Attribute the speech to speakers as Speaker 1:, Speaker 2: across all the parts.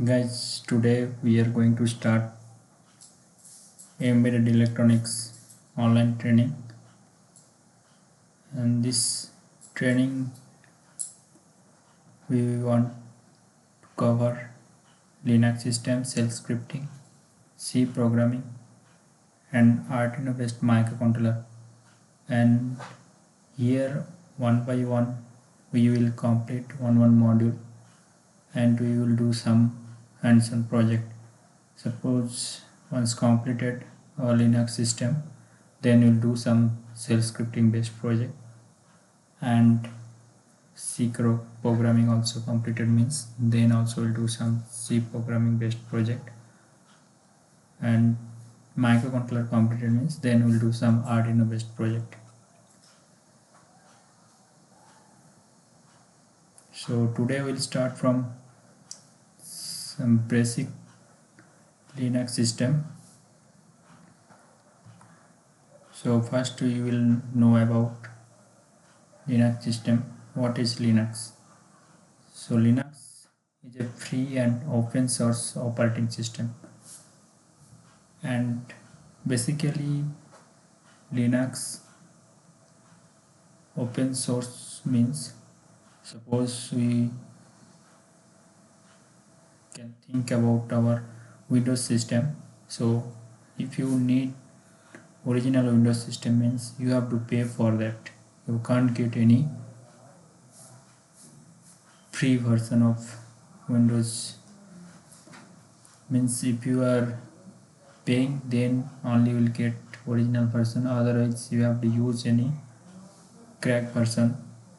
Speaker 1: Guys, today we are going to start embedded electronics online training, and this training we want to cover Linux system, shell scripting, C programming, and Arduino based microcontroller. And here one by one we will complete one module, and we will do some hands-on project. Suppose once completed our Linux system, then we'll do some shell scripting based project, and C programming also completed means then also we'll do some C programming based project, and microcontroller completed means then we'll do some Arduino based project. So today we'll start from some basic Linux system. So first you will know about Linux system. What is Linux? So Linux is a free and open source operating system, and basically Linux open source means, suppose we can think about our Windows system. So if you need original Windows system means you have to pay for that. You can't get any free version of Windows. Means if you are paying, then only will get original version, otherwise you have to use any crack version.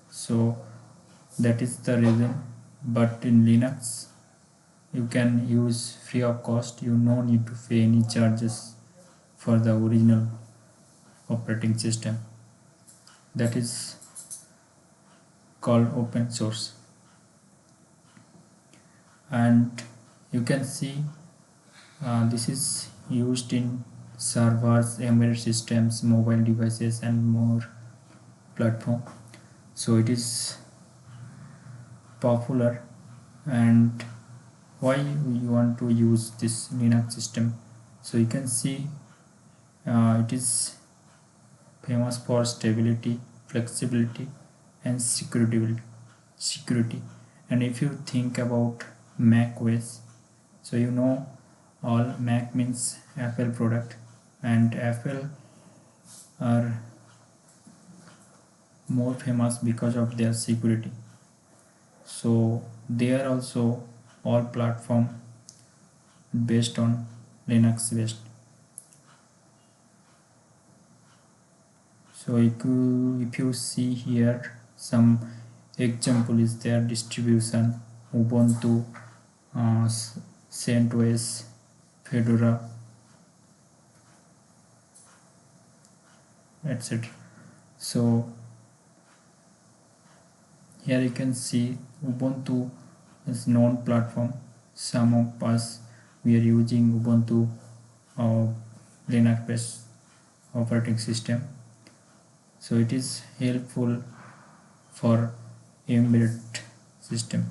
Speaker 1: So that is the reason. But in Linux you can use free of cost. You no need to pay any charges for the original operating system. That is called open source. And you can see this is used in servers, embedded systems, mobile devices, and more platform. So it is popular. And why we want to use this Linux system? So you can see it is famous for stability, flexibility, and security. And if you think about Mac OS, so you know all Mac means Apple product, and Apple are more famous because of their security. So they are also all platform based on Linux based. So if you see here, some example is their distribution: Ubuntu, CentOS, Fedora, etc. So here you can see Ubuntu is known platform. Some of us we are using Ubuntu Linux based operating system. So it is helpful for embedded system.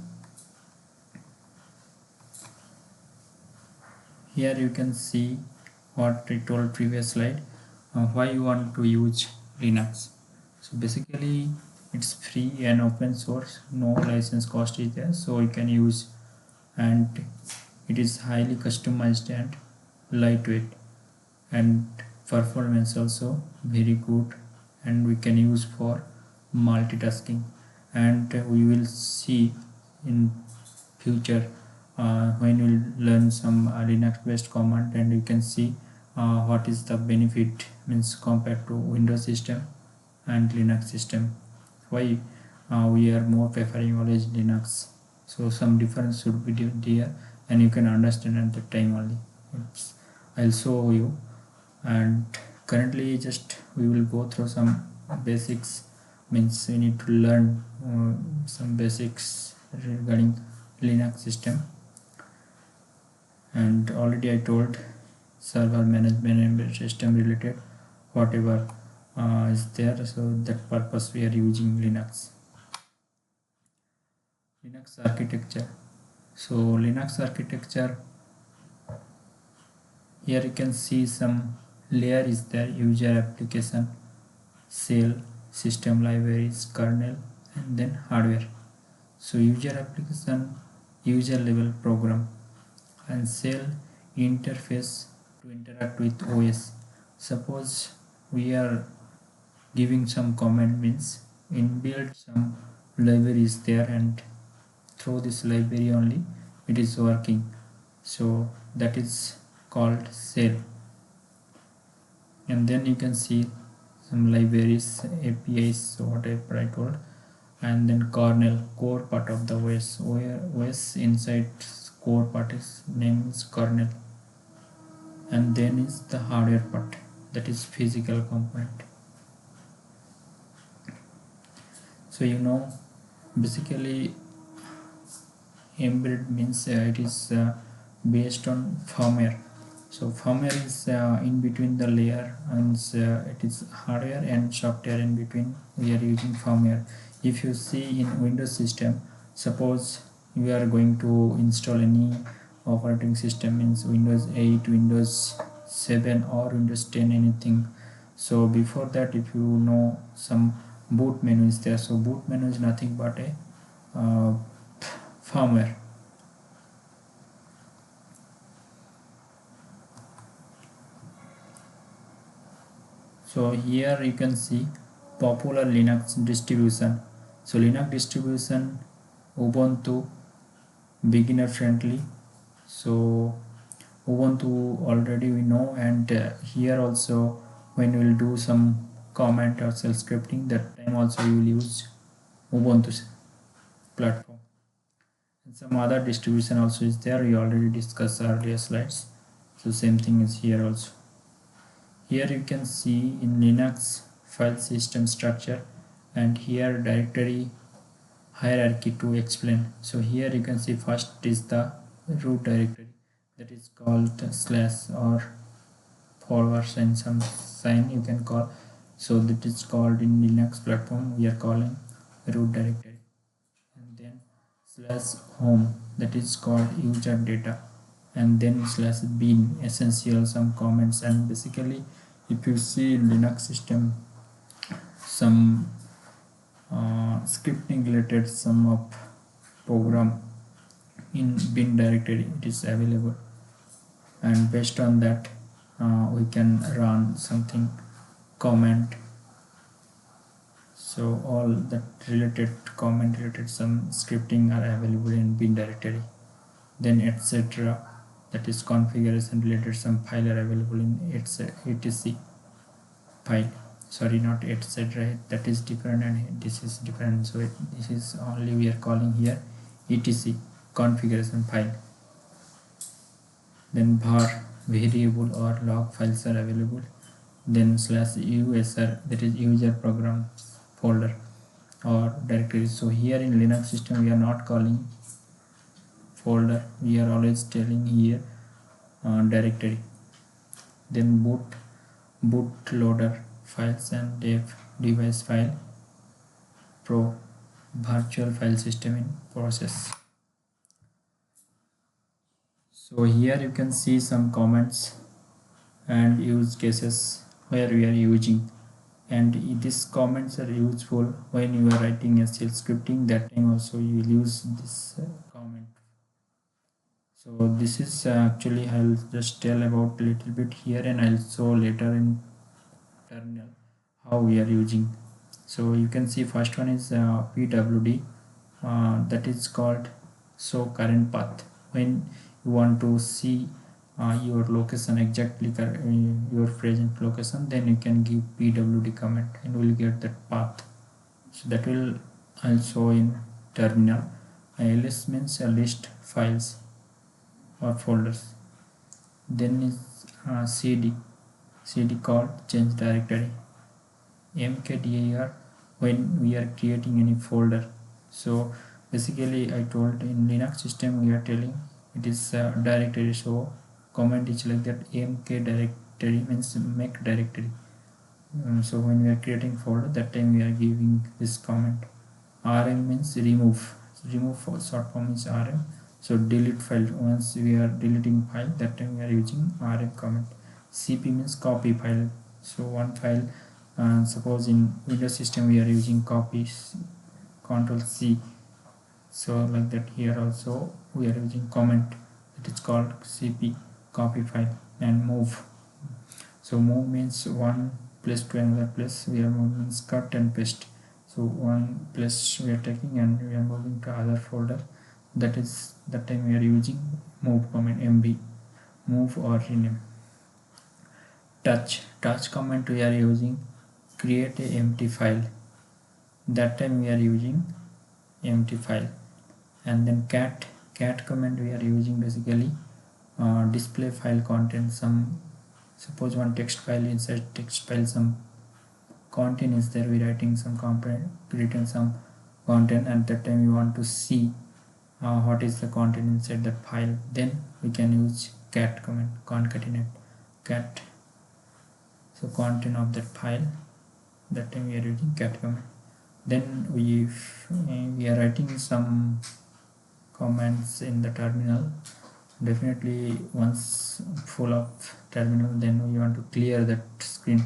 Speaker 1: Here you can see what I told previous slide, why you want to use Linux. So basically it's free and open source, no license cost is there, so you can use, and it is highly customized and lightweight, and performance also very good, and we can use for multitasking. And we will see in future when we learn some Linux based command, and you can see what is the benefit means compared to Windows system and Linux system, why we are more preferring always Linux. So some difference should be there, and you can understand at the time only. I'll show you. And currently just we will go through some basics, means we need to learn some basics regarding Linux system. And already I told server management and system related whatever is there, so that purpose we are using Linux architecture. So Linux architecture, here you can see some layer is there: user application, shell, system libraries, kernel, and then hardware. So user application, user level program, and shell interface to interact with OS. Suppose we are giving some command, means inbuilt some library is there, and through this library only it is working. So that is called shell. And then you can see some libraries, APIs, so whatever I told. And then kernel, core part of the OS, where OS inside core part is name is kernel. And then is the hardware part, that is physical component. So basically embedded means it is based on firmware. So firmware is in between the layer, and it is hardware and software in between. We are using firmware. If you see in Windows system, suppose we are going to install any operating system, means Windows 8, Windows 7 or Windows 10, anything. So before that, if you know, some boot menu is there. So boot menu is nothing but a firmware. So here you can see popular Linux distribution. So Linux distribution, Ubuntu, beginner friendly. So Ubuntu already we know, and here also when we will do some comment or shell scripting, that time also you will use Ubuntu platform. And some other distribution also is there, we already discussed earlier slides. So same thing is here also. Here you can see in Linux file system structure, and here directory hierarchy to explain. So here you can see first is the root directory, that is called slash or forward sign, some sign you can call. So that is called in Linux platform, we are calling root directory. And then slash home, that is called user data. And then slash bin, essential, some comments. And basically if you see in Linux system, some scripting related some of program in bin directory, it is available, and based on that we can run something comment. So all that related comment related some scripting are available in bin directory. Then etc, that is configuration related some file are available in etc file. Sorry, not etc, that is different and this is different. So this is only we are calling here etc configuration file. Then var variable or log files are available. Then slash usr, that is user program folder or directory. So here in Linux system we are not calling folder, we are always telling here directory. Then bootloader files and dev device file pro virtual file system in process. So here you can see some comments and use cases where we are using, and these comments are useful when you are writing a shell scripting, that time also you will use this comment. So this is actually I'll just tell about a little bit here, and I'll show later in terminal how we are using. So you can see first one is pwd, that is called show current path. When you want to see your location exactly, your present location, then you can give pwd command and will get that path. So that will also in terminal. ls means a list files or folders. Then is cd called change directory. mkdir when we are creating any folder. So basically I told in Linux system we are telling it is a directory, so command is like that. mk directory means make directory. So when we are creating folder, that time we are giving this command. rm means remove, for short form is rm. So delete file, once we are deleting file, that time we are using rm command. Cp means copy file. So one file, suppose in Windows system we are using copies, control C. So like that here also we are using comment, that is called cp copy file. And move, so move means one place to another place. We are moving means cut and paste. So one place we are taking and we are moving to other folder, that is that time we are using move command, mb, move or rename. Touch command we are using create a empty file, that time we are using empty file. And then cat command we are using basically display file content. Some, suppose one text file, inside text file some content is there, we writing some component, written some content, and that time you want to see what is the content inside that file, then we can use cat command, concatenate cat, so content of that file, that time we are using cat command. Then we are writing some commands in the terminal. Definitely once full of terminal, then we want to clear that screen,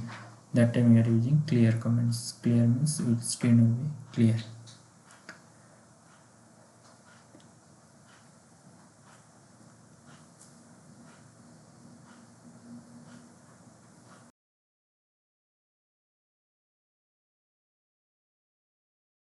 Speaker 1: that time we are using clear commands. Clear means its screen will be clear.